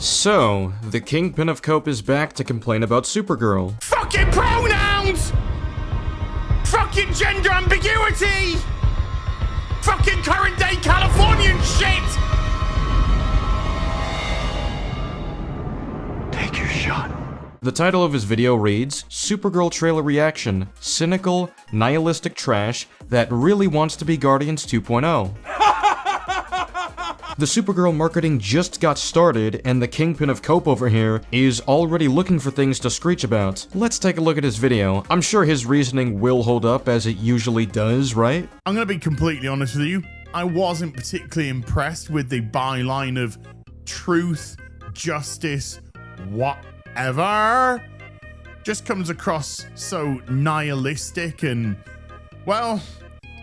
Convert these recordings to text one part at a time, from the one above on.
So, the Kingpin of Cope is back to complain about Supergirl. Fucking pronouns! Fucking gender ambiguity! Fucking current day Californian shit! Take your shot. The title of his video reads, Supergirl trailer reaction, cynical, nihilistic trash that really wants to be Guardians 2.0. The Supergirl marketing just got started, and the Kingpin of Cope over here is already looking for things to screech about. Let's take a look at his video. I'm sure his reasoning will hold up as it usually does, right? I'm gonna be completely honest with you. I wasn't particularly impressed with the byline of truth, justice, whatever. Just comes across so nihilistic and, well,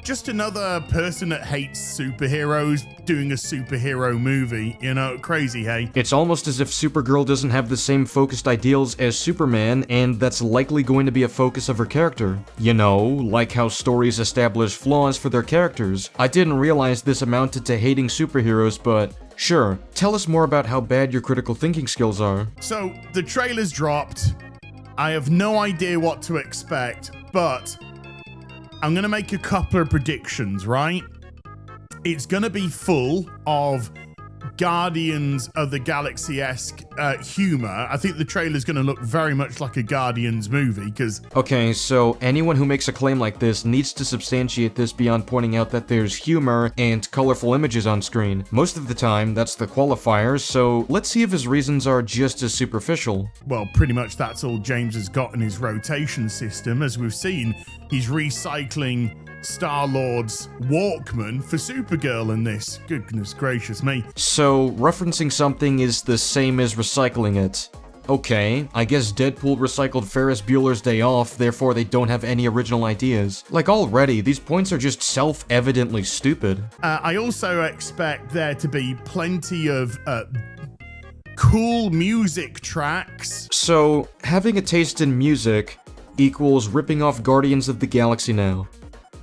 just another person that hates superheroes doing a superhero movie, you know, crazy, hey? It's almost as if Supergirl doesn't have the same focused ideals as Superman, and that's likely going to be a focus of her character. You know, like how stories establish flaws for their characters. I didn't realize this amounted to hating superheroes, but sure. Tell us more about how bad your critical thinking skills are. So, the trailer's dropped. I have no idea what to expect, but I'm gonna make a couple of predictions, right? It's gonna be full of Guardians of the Galaxy-esque humor. I think the trailer's gonna look very much like a Guardians movie, because... Okay, so anyone who makes a claim like this needs to substantiate this beyond pointing out that there's humor and colorful images on screen. Most of the time, that's the qualifier, so let's see if his reasons are just as superficial. Well, pretty much that's all James has got in his rotation system. As we've seen, he's recycling Star-Lord's Walkman for Supergirl in this. Goodness gracious me. So, referencing something is the same as recycling it. Okay, I guess Deadpool recycled Ferris Bueller's Day Off, therefore they don't have any original ideas. Like already, these points are just self-evidently stupid. I also expect there to be plenty of cool music tracks. So, having a taste in music equals ripping off Guardians of the Galaxy now.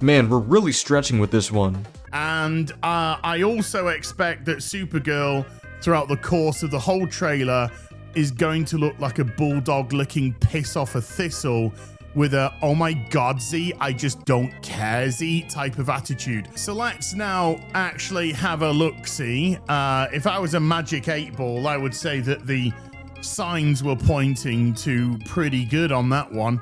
Man, we're really stretching with this one. And I also expect that Supergirl, throughout the course of the whole trailer, is going to look like a bulldog licking piss off a thistle with a, oh my god, Z, I just don't care, Z type of attitude. So let's now actually have a look-see. If I was a magic 8-ball, I would say that the signs were pointing to pretty good on that one.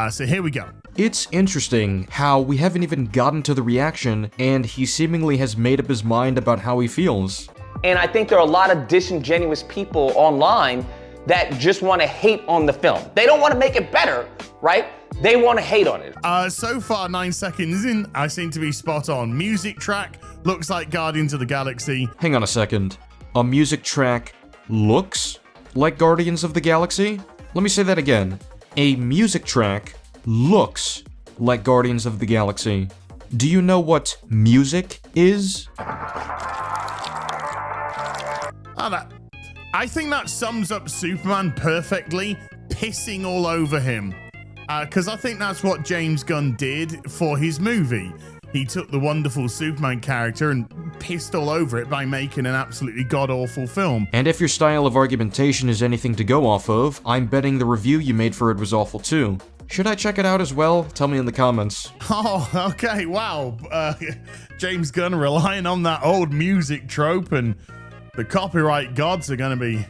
So here we go. It's interesting how we haven't even gotten to the reaction, and he seemingly has made up his mind about how he feels. And I think there are a lot of disingenuous people online that just want to hate on the film. They don't want to make it better, right? They want to hate on it. So far, 9 seconds in, I seem to be spot on. Music track looks like Guardians of the Galaxy. Hang on a second. A music track looks like Guardians of the Galaxy? Let me say that again. A music track looks like Guardians of the Galaxy. Do you know what music is? I think that sums up Superman perfectly, pissing all over him. Because I think that's what James Gunn did for his movie. He took the wonderful Superman character and pissed all over it by making an absolutely god-awful film. And if your style of argumentation is anything to go off of, I'm betting the review you made for it was awful too. Should I check it out as well? Tell me in the comments. Oh, okay, wow. James Gunn relying on that old music trope, and the copyright gods are going to be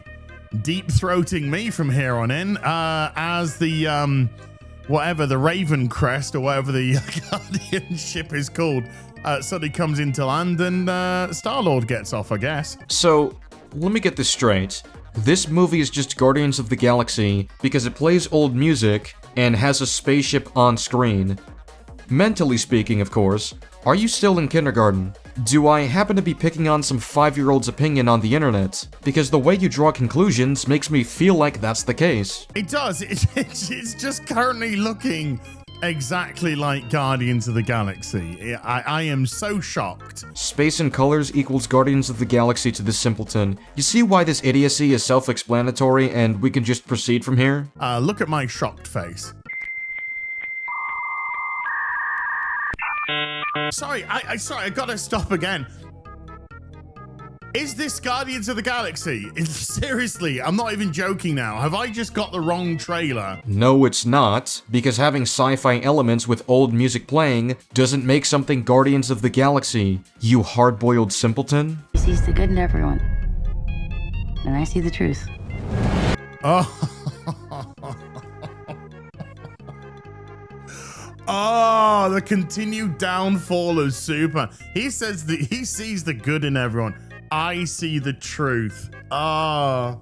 deep-throating me from here on in, as the, whatever, the Raven Crest, or whatever the Guardian ship is called, suddenly comes into land and Star-Lord gets off, I guess. So, let me get this straight. This movie is just Guardians of the Galaxy because it plays old music and has a spaceship on screen. Mentally speaking, of course, are you still in kindergarten? Do I happen to be picking on some 5-year-old's opinion on the internet? Because the way you draw conclusions makes me feel like that's the case. It does. It's just currently looking exactly like Guardians of the Galaxy. I am so shocked. Space and colors equals Guardians of the Galaxy to this simpleton. You see why this idiocy is self-explanatory and we can just proceed from here? Look at my shocked face. Sorry, I gotta stop again. Is this Guardians of the Galaxy? Seriously, I'm not even joking now. Have I just got the wrong trailer? No, it's not, because having sci-fi elements with old music playing doesn't make something Guardians of the Galaxy, you hard-boiled simpleton. He sees the good in everyone. And I see the truth. Oh. Oh, the continued downfall of Super. He says that he sees the good in everyone. I see the truth. Oh,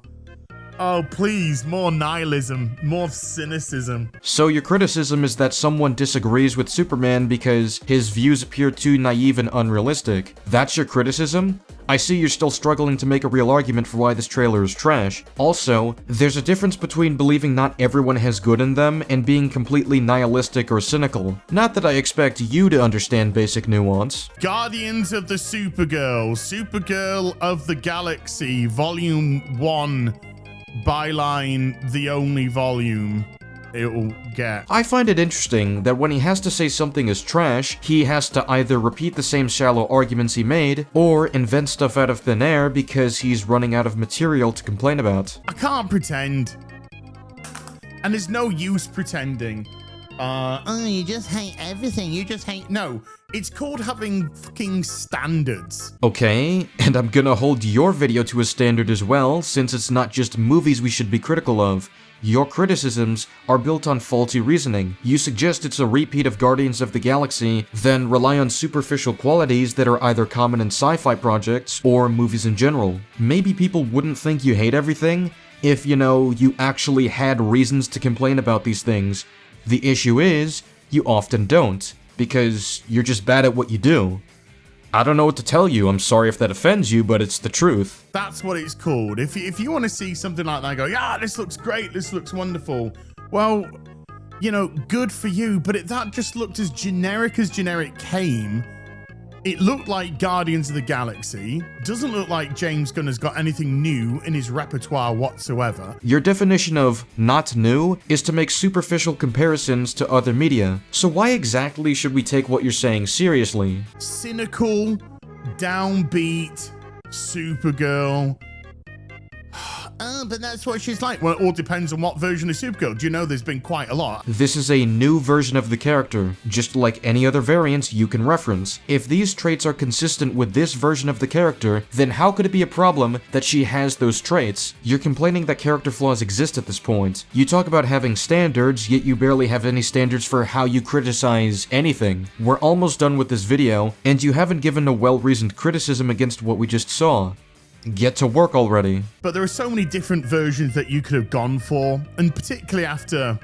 please, more nihilism, more cynicism. So your criticism is that someone disagrees with Superman because his views appear too naive and unrealistic. That's your criticism? I see you're still struggling to make a real argument for why this trailer is trash. Also, there's a difference between believing not everyone has good in them and being completely nihilistic or cynical. Not that I expect you to understand basic nuance. Guardians of the Supergirl, Supergirl of the Galaxy, Volume 1, byline, the only volume it'll get. I find it interesting that when he has to say something is trash, he has to either repeat the same shallow arguments he made, or invent stuff out of thin air because he's running out of material to complain about. I can't pretend. And there's no use pretending. You just hate everything. You just hate... No, it's called having fucking standards. Okay, and I'm gonna hold your video to a standard as well, since it's not just movies we should be critical of. Your criticisms are built on faulty reasoning. You suggest it's a repeat of Guardians of the Galaxy, then rely on superficial qualities that are either common in sci-fi projects or movies in general. Maybe people wouldn't think you hate everything if, you actually had reasons to complain about these things. The issue is, you often don't, because you're just bad at what you do. I don't know what to tell you. I'm sorry if that offends you, but it's the truth. That's what it's called. If you want to see something like that and go, yeah, this looks great, this looks wonderful. Well, good for you, but that just looked as generic came. It looked like Guardians of the Galaxy. Doesn't look like James Gunn has got anything new in his repertoire whatsoever. Your definition of not new is to make superficial comparisons to other media. So why exactly should we take what you're saying seriously? Cynical, downbeat, Supergirl. But that's what she's like. Well, it all depends on what version of Supergirl. Do you know there's been quite a lot? This is a new version of the character, just like any other variants you can reference. If these traits are consistent with this version of the character, then how could it be a problem that she has those traits? You're complaining that character flaws exist at this point. You talk about having standards, yet you barely have any standards for how you criticize anything. We're almost done with this video, and you haven't given a well-reasoned criticism against what we just saw. Get to work already. But there are so many different versions that you could have gone for, and particularly after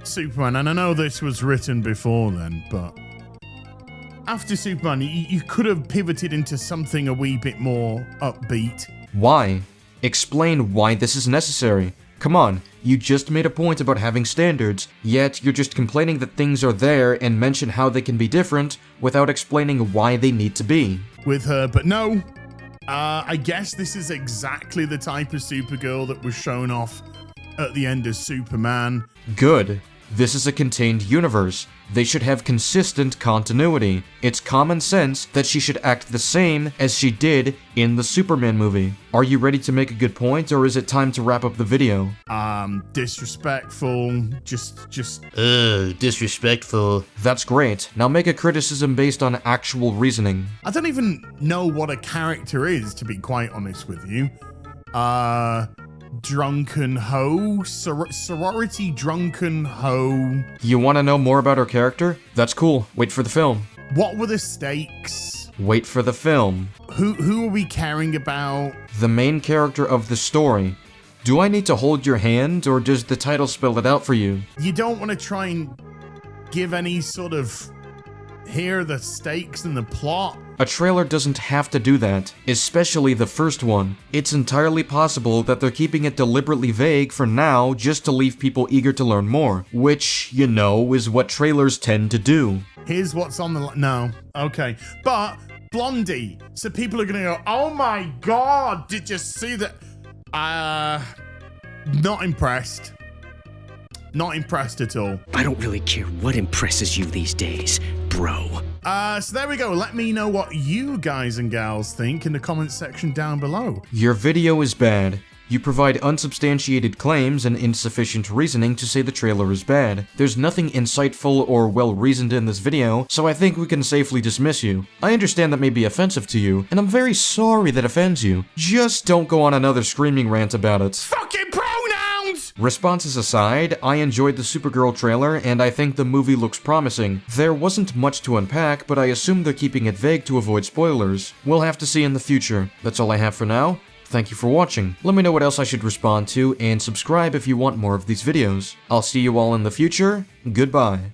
Superman, and I know this was written before then, but after Superman, you could have pivoted into something a wee bit more upbeat. Why? Explain why this is necessary. Come on, you just made a point about having standards, yet you're just complaining that things are there and mention how they can be different without explaining why they need to be. With her, but no. I guess this is exactly the type of Supergirl that was shown off at the end of Superman. Good. This is a contained universe. They should have consistent continuity. It's common sense that she should act the same as she did in the Superman movie. Are you ready to make a good point, or is it time to wrap up the video? Disrespectful. Disrespectful. That's great. Now make a criticism based on actual reasoning. I don't even know what a character is, to be quite honest with you. Drunken hoe? Sorority drunken hoe? You want to know more about her character? That's cool. Wait for the film. What were the stakes? Wait for the film. Who are we caring about? The main character of the story. Do I need to hold your hand, or does the title spell it out for you? You don't want to try and give any sort of here are the stakes and the plot. A trailer doesn't have to do that, especially the first one. It's entirely possible that they're keeping it deliberately vague for now just to leave people eager to learn more, which, is what trailers tend to do. Here's what's on the... No. Okay. But Blondie. So people are going to go, oh my god, did you see that? Not impressed. Not impressed at all. I don't really care what impresses you these days, bro. So there we go. Let me know what you guys and gals think in the comments section down below. Your video is bad. You provide unsubstantiated claims and insufficient reasoning to say the trailer is bad. There's nothing insightful or well-reasoned in this video, so I think we can safely dismiss you. I understand that may be offensive to you, and I'm very sorry that offends you. Just don't go on another screaming rant about it. Fucking pronouns! Responses aside, I enjoyed the Supergirl trailer, and I think the movie looks promising. There wasn't much to unpack, but I assume they're keeping it vague to avoid spoilers. We'll have to see in the future. That's all I have for now. Thank you for watching. Let me know what else I should respond to, and subscribe if you want more of these videos. I'll see you all in the future. Goodbye.